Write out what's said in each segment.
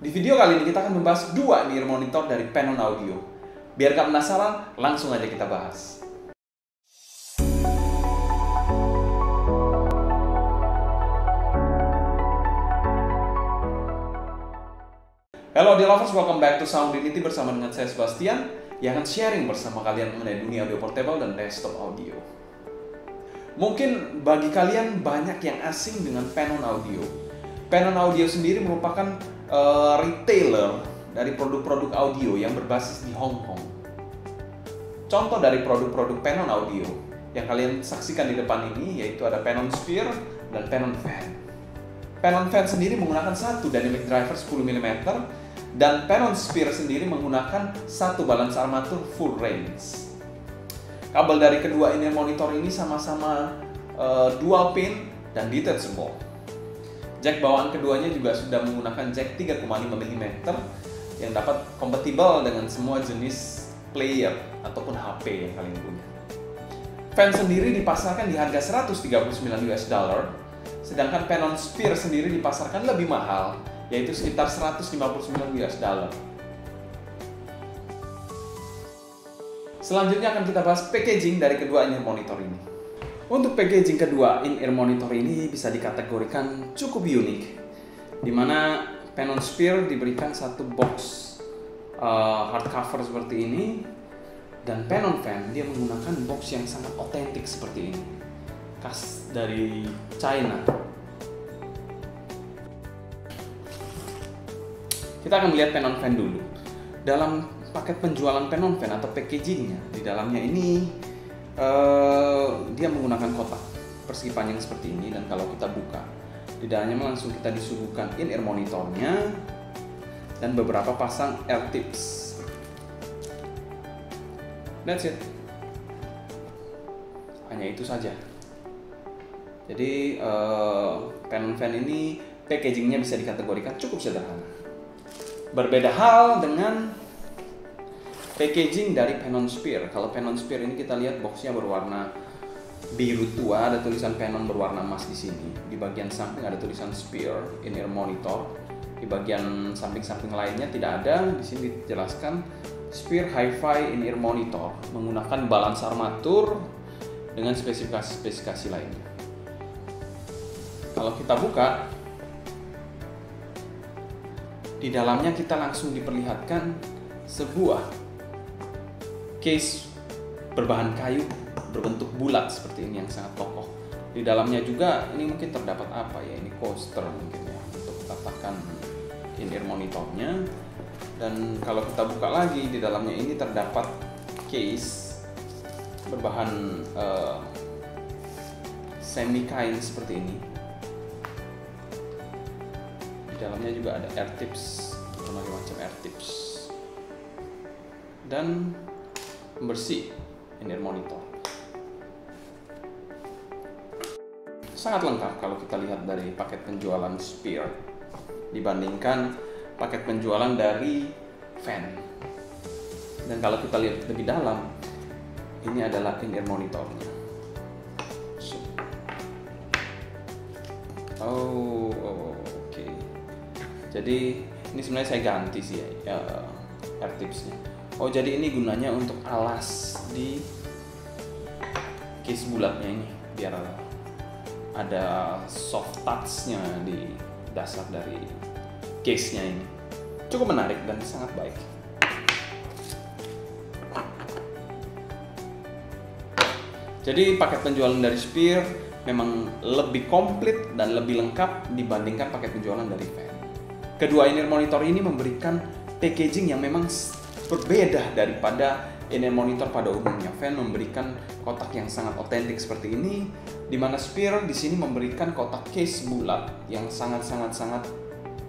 Di video kali ini kita akan membahas dua ear monitor dari Penon Audio. Biar gak penasaran, langsung aja kita bahas. Hello dear lovers, welcome back to Soundinity bersama dengan saya Sebastian yang akan sharing bersama kalian mengenai dunia audio portable dan desktop audio. Mungkin bagi kalian banyak yang asing dengan Penon Audio. Penon Audio sendiri merupakan retailer dari produk-produk audio yang berbasis di Hong Kong. Contoh dari produk-produk Penon Audio yang kalian saksikan di depan ini yaitu ada Penon Sphere dan Penon Fan. Penon Fan sendiri menggunakan satu dynamic driver 10 mm dan Penon Sphere sendiri menggunakan satu balance armatur full range. Kabel dari kedua ini monitor ini sama-sama dual pin dan detachable. Jack bawaan keduanya juga sudah menggunakan jack 3,5 mm yang dapat kompatibel dengan semua jenis player ataupun HP yang kalian punya. Fan sendiri dipasarkan di harga $139, sedangkan Penon Sphere sendiri dipasarkan lebih mahal, yaitu sekitar $159. Selanjutnya akan kita bahas packaging dari kedua in-ear monitor ini. Untuk packaging kedua in-ear monitor ini bisa dikategorikan cukup unik, di mana Penon Sphere diberikan satu box hardcover seperti ini, dan Penon Fan dia menggunakan box yang sangat otentik seperti ini, khas dari China. Kita akan melihat Penon Fan dulu. Dalam paket penjualan Penon Fan atau packagingnya, di dalamnya ini dia menggunakan kotak persegi panjang seperti ini, dan kalau kita buka di dalamnya langsung kita disuguhkan in-ear monitornya dan beberapa pasang ear tips. That's it. Hanya itu saja. Jadi Penon Fan ini packagingnya bisa dikategorikan cukup sederhana. Berbeda hal dengan packaging dari Penon Sphere. Kalau Penon Sphere ini kita lihat boxnya berwarna biru tua, ada tulisan Penon berwarna emas di sini. Di bagian samping ada tulisan Sphere in-ear monitor. Di bagian samping-samping lainnya tidak ada. Di sini dijelaskan Sphere Hi-Fi in-ear monitor menggunakan balance armatur dengan spesifikasi lainnya. Kalau kita buka, di dalamnya kita langsung diperlihatkan sebuah case berbahan kayu berbentuk bulat seperti ini yang sangat kokoh. Di dalamnya juga ini mungkin terdapat apa ya? Ini coaster mungkin ya untuk letakkan in-ear monitornya. Dan kalau kita buka lagi di dalamnya ini terdapat case berbahan semi kain seperti ini. Di dalamnya juga ada air tips, berbagai macam air tips dan pembersih in-ear monitor. Sangat lengkap kalau kita lihat dari paket penjualan Sphere dibandingkan paket penjualan dari Fan. Dan kalau kita lihat lebih dalam, ini adalah in-ear monitornya. Oke. Jadi ini sebenarnya saya ganti sih ya, air tipsnya. Jadi ini gunanya untuk alas di case bulatnya ini, biar ada soft touch-nya di dasar dari case-nya ini. Cukup menarik dan sangat baik. Jadi paket penjualan dari Sphere memang lebih komplit dan lebih lengkap dibandingkan paket penjualan dari Fan. Kedua in-ear monitor ini memberikan packaging yang memang berbeda daripada in-ear monitor pada umumnya. Fan memberikan kotak yang sangat otentik seperti ini, di mana Sphere di sini memberikan kotak case bulat yang sangat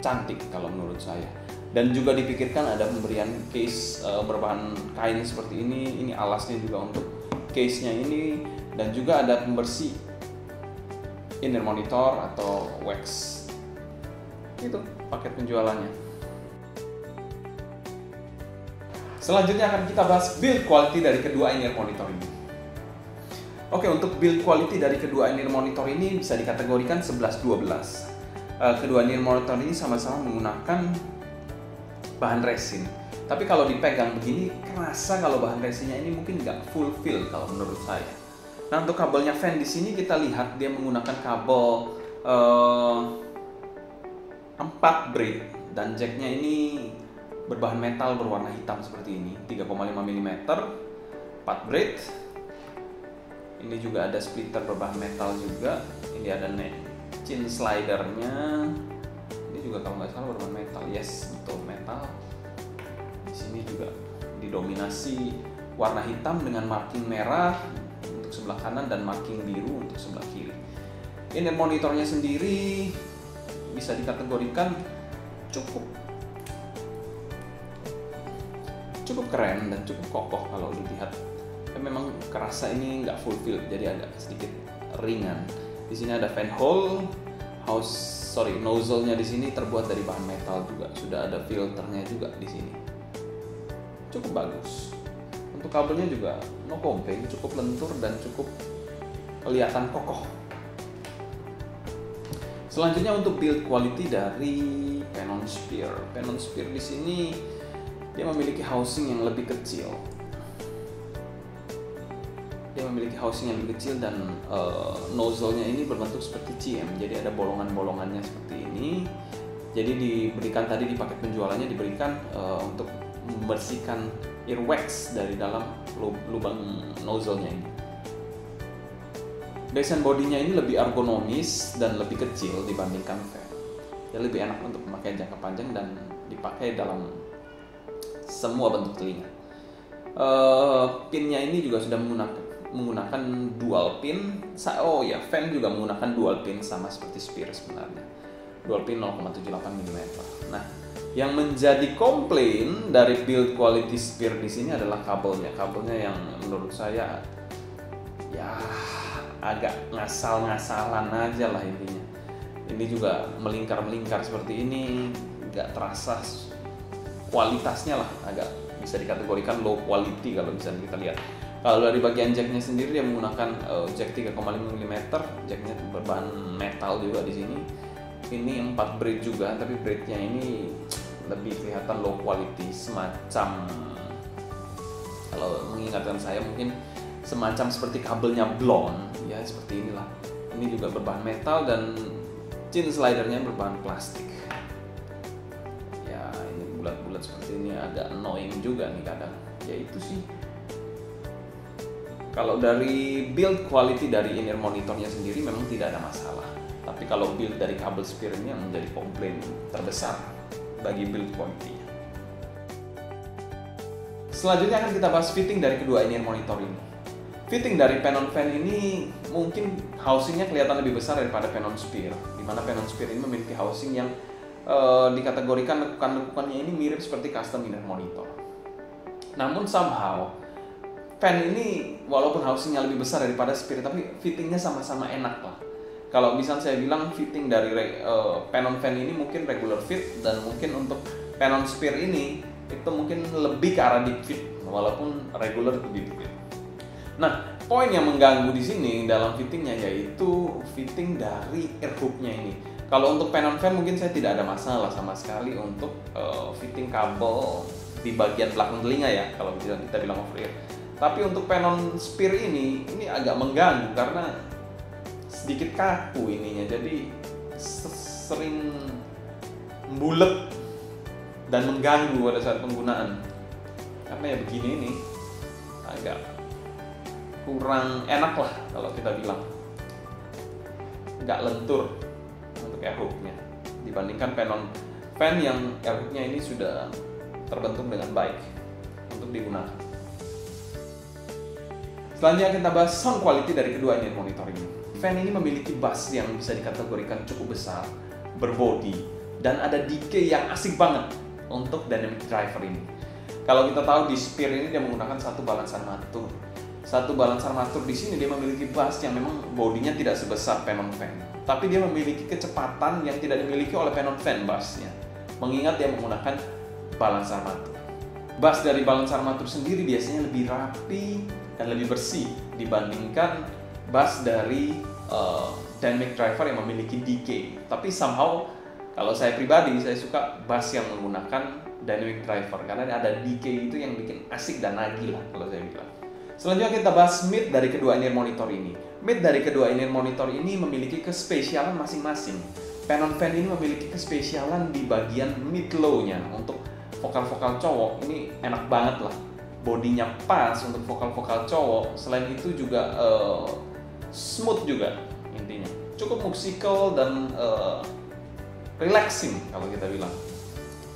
cantik kalau menurut saya. Dan juga dipikirkan ada pemberian case berbahan kain seperti ini. Ini alasnya juga untuk case-nya ini, dan juga ada pembersih in-ear monitor atau wax. Itu paket penjualannya. Selanjutnya akan kita bahas build quality dari kedua in-ear monitor ini. Oke, untuk build quality dari kedua in-ear monitor ini bisa dikategorikan 11-12. Kedua in-ear monitor ini sama-sama menggunakan bahan resin. Tapi kalau dipegang begini, kerasa kalau bahan resinnya ini mungkin nggak fulfill kalau menurut saya. Nah, untuk kabelnya fan di sini kita lihat dia menggunakan kabel 4 braid dan jacknya ini berbahan metal berwarna hitam seperti ini, 3,5 mm, 4 braid. Ini juga ada splitter berbahan metal juga. Ini ada chin slidernya. Ini juga kalau nggak salah berbahan metal, yes betul metal. Di sini juga didominasi warna hitam dengan marking merah untuk sebelah kanan dan marking biru untuk sebelah kiri. Ini monitornya sendiri bisa dikategorikan cukup keren dan cukup kokoh kalau dilihat. Memang kerasa ini nggak full fill, jadi agak sedikit ringan. Di sini ada fan hole, nozzle-nya di sini terbuat dari bahan metal juga. Sudah ada filternya juga di sini. Cukup bagus. Untuk kabelnya juga no complaint, cukup lentur dan cukup kelihatan kokoh. Selanjutnya untuk build quality dari Pennon Spear. Pennon Spear di sini dia memiliki housing yang lebih kecil. Dan nozzle-nya ini berbentuk seperti CM, jadi ada bolongan-bolongannya seperti ini. Jadi diberikan tadi di paket penjualannya diberikan untuk membersihkan earwax dari dalam lubang nozzle-nya ini. Desain bodinya ini lebih ergonomis dan lebih kecil dibandingkan fan. Ya lebih enak untuk memakai jangka panjang dan dipakai dalam semua bentuk telinga. Pinnya ini juga sudah menggunakan dual pin. Fan juga menggunakan dual pin sama seperti Spear sebenarnya. Dual pin 0,78 mm. Nah, yang menjadi komplain dari build quality Spear di sini adalah kabelnya. Kabelnya yang menurut saya ya agak ngasal-ngasalan aja lah intinya. Ini juga melingkar-melingkar seperti ini, nggak terasa kualitasnya lah, agak bisa dikategorikan low quality kalau bisa kita lihat. Kalau dari bagian jacknya sendiri dia menggunakan jack 3,5 mm, jacknya berbahan metal juga di sini. Ini 4 braid juga, tapi braidnya ini lebih kelihatan low quality, semacam kalau mengingatkan saya mungkin semacam seperti kabelnya blonde, ya seperti inilah. Ini juga berbahan metal dan chin slidernya berbahan plastik. Ya ini bulat-bulat seperti ini agak annoying juga nih kadang. Ya itu sih. Kalau dari build quality dari in-ear monitornya sendiri memang tidak ada masalah. Tapi kalau build dari kabel Spear ini yang menjadi komplain terbesar bagi build quality. Selanjutnya akan kita bahas fitting dari kedua in-ear monitor ini. Fitting dari Pennon Fan ini mungkin housingnya kelihatan lebih besar daripada Pennon Spear, di mana Pennon Spear ini memiliki housing yang dikategorikan lekukan-lekukannya ini mirip seperti custom in-ear monitor. Namun somehow fan ini walaupun housingnya lebih besar daripada Spear, tapi fittingnya sama-sama enak lah. Kalau misalnya saya bilang fitting dari Pennon Fan ini mungkin regular fit, dan mungkin untuk Pennon Spear ini itu mungkin lebih ke arah deep fit, walaupun regular itu deep fit. Nah, poin yang mengganggu di sini dalam fittingnya yaitu fitting dari ear hooknya ini. Kalau untuk Pennon Fan mungkin saya tidak ada masalah sama sekali untuk fitting kabel di bagian belakang telinga ya, kalau kita bilang over ear. Tapi untuk Pennon Spear ini agak mengganggu karena sedikit kaku ininya, jadi sering bulet dan mengganggu pada saat penggunaan. Karena ya begini ini agak kurang enak lah kalau kita bilang, nggak lentur untuk air hooknya dibandingkan Pennon Fan yang air hooknya ini sudah terbentuk dengan baik untuk digunakan. Selanjutnya kita bahas sound quality dari kedua in-ear monitor ini. Fan ini memiliki bass yang bisa dikategorikan cukup besar, berbody, dan ada decay yang asik banget untuk dynamic driver ini. Kalau kita tahu di Spear ini dia menggunakan satu balancer matur. Satu balancer matur di sini dia memiliki bass yang memang bodinya tidak sebesar Pennon Fan, tapi dia memiliki kecepatan yang tidak dimiliki oleh Pennon Fan bassnya. Mengingat dia menggunakan balancer matur. Bass dari balancer matur sendiri biasanya lebih rapi dan lebih bersih dibandingkan bass dari dynamic driver yang memiliki decay. Tapi somehow Kalau saya pribadi, saya suka bass yang menggunakan dynamic driver karena ada decay itu yang bikin asik dan nagih lah kalau saya bilang. Selanjutnya kita bahas mid dari kedua in-ear monitor ini. Mid dari kedua in-ear monitor ini memiliki kespesialan masing-masing. Panon Fan ini memiliki kespesialan di bagian mid low-nya. Untuk vokal-vokal cowok ini enak banget lah. Bodinya pas untuk vokal-vokal cowok. Selain itu juga smooth juga intinya. Cukup musikal dan relaxing kalau kita bilang.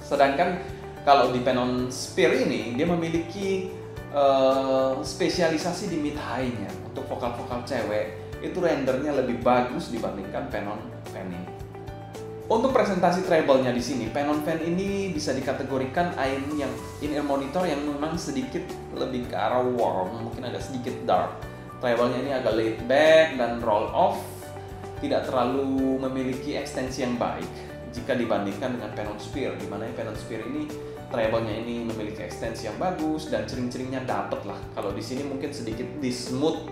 Sedangkan kalau di Panon Sphere ini dia memiliki spesialisasi di mid high-nya. Untuk vokal-vokal cewek itu rendernya lebih bagus dibandingkan Panon Fan ini. Untuk presentasi treble-nya di sini, Panon Fan ini bisa dikategorikan in-ear monitor yang memang sedikit lebih ke arah warm, mungkin agak sedikit dark. Treble-nya ini agak laid back dan roll off, tidak terlalu memiliki ekstensi yang baik jika dibandingkan dengan Panon Sphere, di mana Panon Sphere ini treble-nya ini memiliki ekstensi yang bagus dan cering-ceringnya dapet lah. Kalau di sini mungkin sedikit di smooth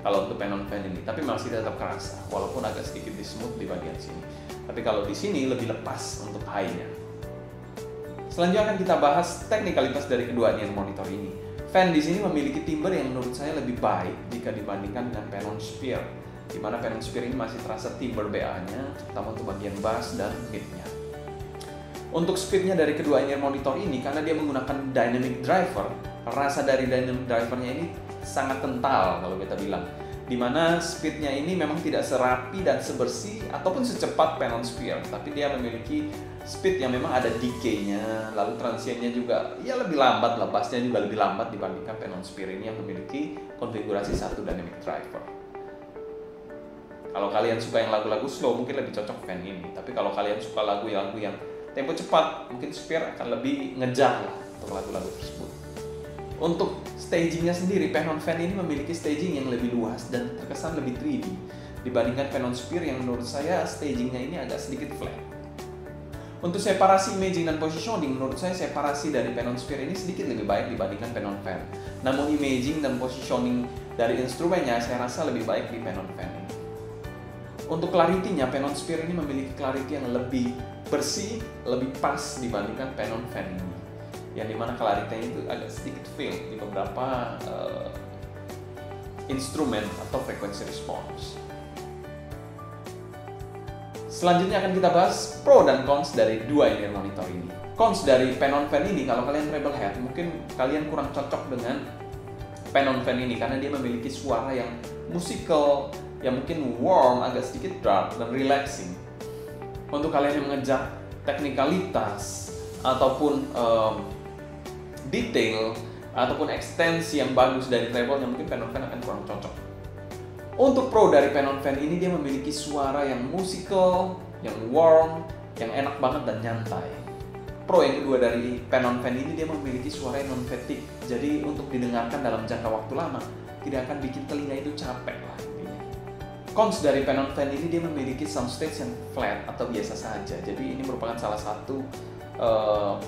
kalau untuk Panon Fan ini, tapi masih tetap kerasa walaupun agak sedikit di smooth di bagian sini. Tapi kalau di sini lebih lepas untuk high-nya. Selanjutnya akan kita bahas teknikalitas dari kedua in-ear monitor ini. Fan di sini memiliki timbre yang menurut saya lebih baik jika dibandingkan dengan Panon Sphere, di mana Panon Sphere ini masih terasa timbre BA-nya, terutama untuk bagian bass dan mid-nya. Untuk speednya dari kedua in-ear monitor ini, karena dia menggunakan dynamic driver, rasa dari dynamic drivernya ini sangat kental kalau kita bilang. Dimana speednya ini memang tidak serapi dan sebersih ataupun secepat Panon Sphere, tapi dia memiliki speed yang memang ada decay-nya, lalu transiennya juga ya lebih lambat lah, bassnya juga lebih lambat dibandingkan Panon Sphere ini yang memiliki konfigurasi satu dynamic driver. Kalau kalian suka yang lagu-lagu slow mungkin lebih cocok Fan ini, tapi kalau kalian suka lagu-lagu yang tempo cepat mungkin Sphere akan lebih ngejar lah untuk lagu-lagu tersebut. Untuk stagingnya sendiri, Panon Fan ini memiliki staging yang lebih luas dan terkesan lebih 3D dibandingkan Panon Sphere yang menurut saya stagingnya ini agak sedikit flat. Untuk separasi imaging dan positioning, menurut saya separasi dari Panon Sphere ini sedikit lebih baik dibandingkan Panon Fan. Namun imaging dan positioning dari instrumennya saya rasa lebih baik di Panon Fan ini. Untuk clarity-nya, Panon Sphere ini memiliki clarity yang lebih bersih, lebih pas dibandingkan Panon Fan ini. Yang dimana clarity-nya itu agak sedikit fail di beberapa instrumen atau frequency response. Selanjutnya akan kita bahas pro dan cons dari dua in-ear monitor ini. Cons dari Panon Fan ini, kalau kalian treble head, mungkin kalian kurang cocok dengan Panon Fan ini karena dia memiliki suara yang musikal, yang mungkin warm, agak sedikit dark dan relaxing. Untuk kalian yang mengejar teknikalitas ataupun detail ataupun ekstensi yang bagus dari treble-nya, mungkin Panon Fan akan kurang cocok. Untuk pro dari Panon Fan ini, dia memiliki suara yang musikal, yang warm, yang enak banget dan nyantai. Pro yang kedua dari Panon Fan ini, dia memiliki suara yang non-fatigue. Jadi untuk didengarkan dalam jangka waktu lama, tidak akan bikin telinga itu capek lah intinya. Cons dari Panon Fan ini, dia memiliki soundstage yang flat atau biasa saja. Jadi ini merupakan salah satu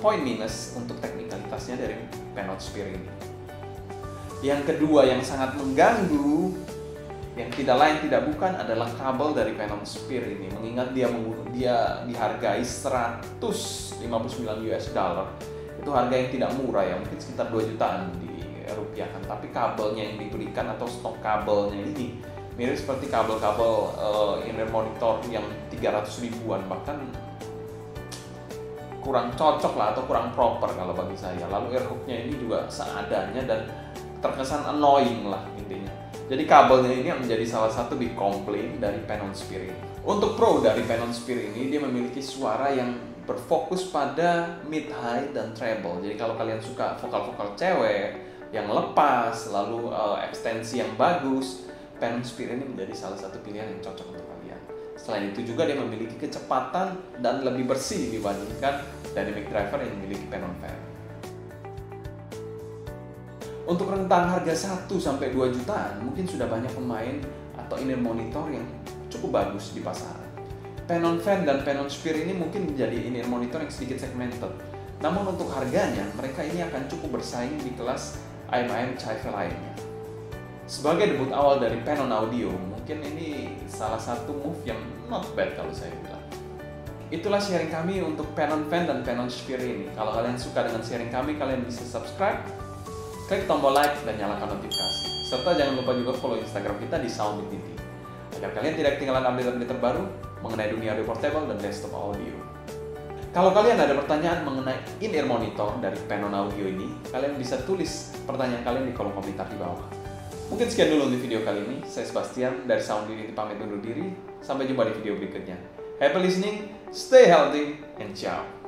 poin minus untuk teknikalitasnya dari Panon Sphere ini. Yang kedua yang sangat mengganggu, yang tidak lain tidak bukan adalah kabel dari Panon Sphere ini. Mengingat dia dihargai 159 US dollar. Itu harga yang tidak murah ya, mungkin sekitar 2 jutaan dirupiahkan. Tapi kabelnya yang diberikan atau stok kabelnya ini mirip seperti kabel-kabel in-ear monitor yang 300 ribuan, bahkan kurang cocok lah atau kurang proper kalau bagi saya. Lalu ear hook-nya ini juga seadanya dan terkesan annoying lah intinya. Jadi kabelnya ini menjadi salah satu big complaint dari Panon Sphere ini. Untuk pro dari Panon Sphere ini, dia memiliki suara yang berfokus pada mid, high, dan treble. Jadi kalau kalian suka vokal-vokal cewek yang lepas, lalu ekstensi yang bagus, Panon Sphere ini menjadi salah satu pilihan yang cocok untuk kalian. Selain itu juga dia memiliki kecepatan dan lebih bersih dibandingkan dynamic driver yang dimiliki Panon Fan. Untuk rentang harga 1-2 jutaan, mungkin sudah banyak pemain atau in-ear monitor yang cukup bagus di pasaran. Panon Fan dan Panon Sphere ini mungkin menjadi in-ear monitor yang sedikit segmented. Namun untuk harganya, mereka ini akan cukup bersaing di kelas AM/AM Chive lainnya. Sebagai debut awal dari Panon Audio, mungkin ini salah satu move yang not bad kalau saya bilang. Itulah sharing kami untuk Panon Fan dan Panon Sphere ini. Kalau kalian suka dengan sharing kami, kalian bisa subscribe, klik tombol like, dan nyalakan notifikasi. Serta jangan lupa juga follow Instagram kita di Soundbit TV, agar kalian tidak ketinggalan update-update terbaru mengenai dunia audio portable dan desktop audio. Kalau kalian ada pertanyaan mengenai in-ear monitor dari Panon Audio ini, kalian bisa tulis pertanyaan kalian di kolom komentar di bawah. Mungkin sekian dulu untuk video kali ini. Saya Sebastian dari Soundbit TV pamit undur diri. Sampai jumpa di video berikutnya. Happy listening, stay healthy, and ciao.